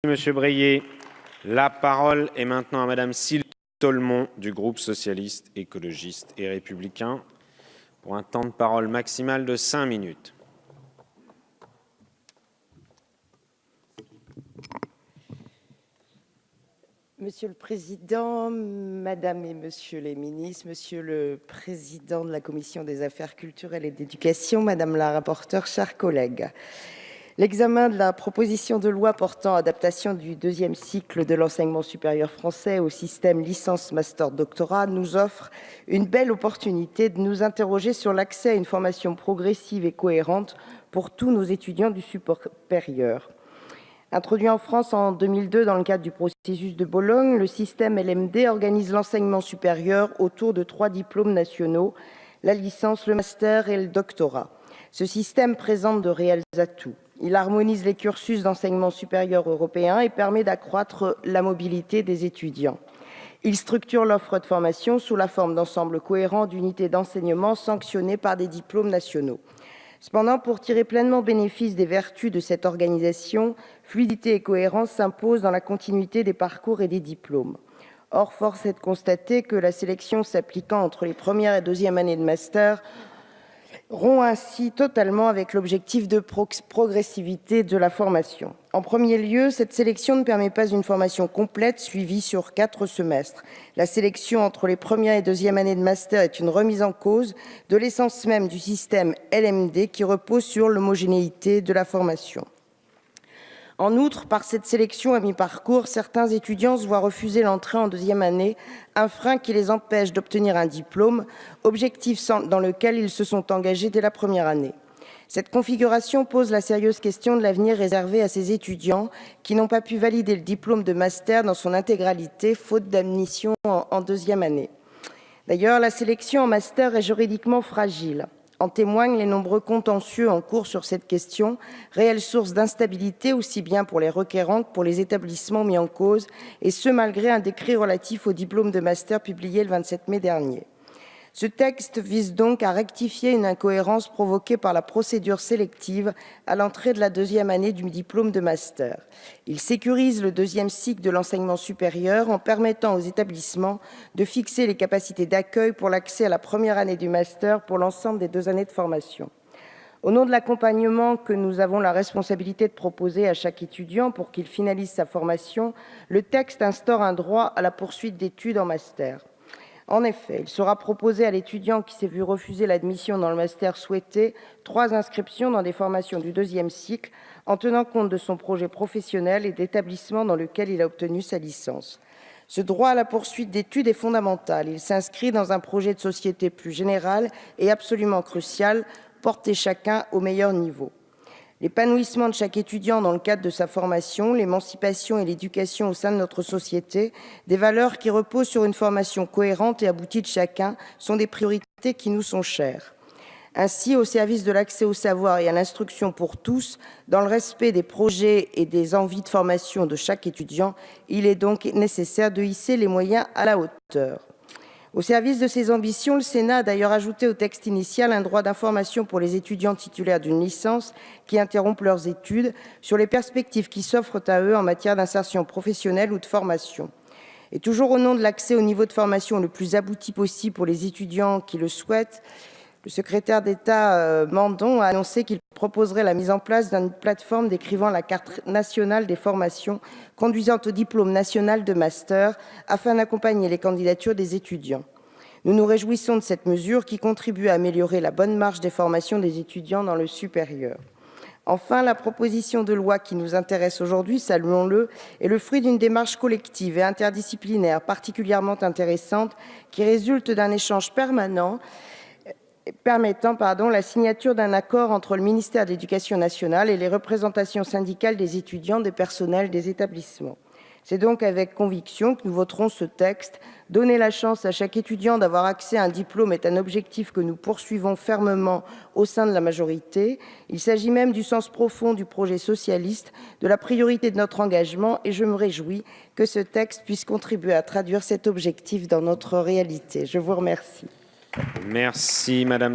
Monsieur Breillet. La parole est maintenant à Madame Sylvie Tolmont du groupe socialiste, écologiste et républicain pour un temps de parole maximal de 5 minutes. Monsieur le Président, Madame et Monsieur les ministres, Monsieur le Président de la Commission des affaires culturelles et d'éducation, Madame la rapporteure, chers collègues. L'examen de la proposition de loi portant adaptation du deuxième cycle de l'enseignement supérieur français au système licence master doctorat nous offre une belle opportunité de nous interroger sur l'accès à une formation progressive et cohérente pour tous nos étudiants du supérieur. Introduit en France en 2002 dans le cadre du processus de Bologne, le système LMD organise l'enseignement supérieur autour de 3 diplômes nationaux, la licence, le master et le doctorat. Ce système présente de réels atouts. Il harmonise les cursus d'enseignement supérieur européen et permet d'accroître la mobilité des étudiants. Il structure l'offre de formation sous la forme d'ensembles cohérents d'unités d'enseignement sanctionnées par des diplômes nationaux. Cependant, pour tirer pleinement bénéfice des vertus de cette organisation, fluidité et cohérence s'imposent dans la continuité des parcours et des diplômes. Or, force est de constater que la sélection s'appliquant entre les premières et deuxièmes années de master rompt ainsi totalement avec l'objectif de progressivité de la formation. En premier lieu, cette sélection ne permet pas une formation complète suivie sur 4 semestres. La sélection entre les premières et deuxièmes années de master est une remise en cause de l'essence même du système LMD qui repose sur l'homogénéité de la formation. En outre, par cette sélection à mi-parcours, certains étudiants se voient refuser l'entrée en deuxième année, un frein qui les empêche d'obtenir un diplôme, objectif dans lequel ils se sont engagés dès la première année. Cette configuration pose la sérieuse question de l'avenir réservé à ces étudiants qui n'ont pas pu valider le diplôme de master dans son intégralité, faute d'admission en deuxième année. D'ailleurs, la sélection en master est juridiquement fragile. En témoignent les nombreux contentieux en cours sur cette question, réelle source d'instabilité aussi bien pour les requérants que pour les établissements mis en cause, et ce malgré un décret relatif au diplôme de master publié le 27 mai dernier. Ce texte vise donc à rectifier une incohérence provoquée par la procédure sélective à l'entrée de la deuxième année du diplôme de master. Il sécurise le deuxième cycle de l'enseignement supérieur en permettant aux établissements de fixer les capacités d'accueil pour l'accès à la première année du master pour l'ensemble des 2 années de formation. Au nom de l'accompagnement que nous avons la responsabilité de proposer à chaque étudiant pour qu'il finalise sa formation, le texte instaure un droit à la poursuite d'études en master. En effet, il sera proposé à l'étudiant qui s'est vu refuser l'admission dans le master souhaité 3 inscriptions dans des formations du deuxième cycle en tenant compte de son projet professionnel et d'établissement dans lequel il a obtenu sa licence. Ce droit à la poursuite d'études est fondamental. Il s'inscrit dans un projet de société plus général et absolument crucial, porter chacun au meilleur niveau. L'épanouissement de chaque étudiant dans le cadre de sa formation, l'émancipation et l'éducation au sein de notre société, des valeurs qui reposent sur une formation cohérente et aboutie de chacun, sont des priorités qui nous sont chères. Ainsi, au service de l'accès au savoir et à l'instruction pour tous, dans le respect des projets et des envies de formation de chaque étudiant, il est donc nécessaire de hisser les moyens à la hauteur. Au service de ces ambitions, le Sénat a d'ailleurs ajouté au texte initial un droit d'information pour les étudiants titulaires d'une licence qui interrompent leurs études sur les perspectives qui s'offrent à eux en matière d'insertion professionnelle ou de formation. Et toujours au nom de l'accès au niveau de formation le plus abouti possible pour les étudiants qui le souhaitent, le secrétaire d'État Mandon a annoncé qu'il proposerait la mise en place d'une plateforme décrivant la carte nationale des formations conduisant au diplôme national de master afin d'accompagner les candidatures des étudiants. Nous nous réjouissons de cette mesure qui contribue à améliorer la bonne marche des formations des étudiants dans le supérieur. Enfin, la proposition de loi qui nous intéresse aujourd'hui, saluons-le, est le fruit d'une démarche collective et interdisciplinaire particulièrement intéressante qui résulte d'un échange permanent permettant la signature d'un accord entre le ministère de l'Éducation nationale et les représentations syndicales des étudiants, des personnels, des établissements. C'est donc avec conviction que nous voterons ce texte. Donner la chance à chaque étudiant d'avoir accès à un diplôme est un objectif que nous poursuivons fermement au sein de la majorité. Il s'agit même du sens profond du projet socialiste, de la priorité de notre engagement, et je me réjouis que ce texte puisse contribuer à traduire cet objectif dans notre réalité. Je vous remercie. Merci, Madame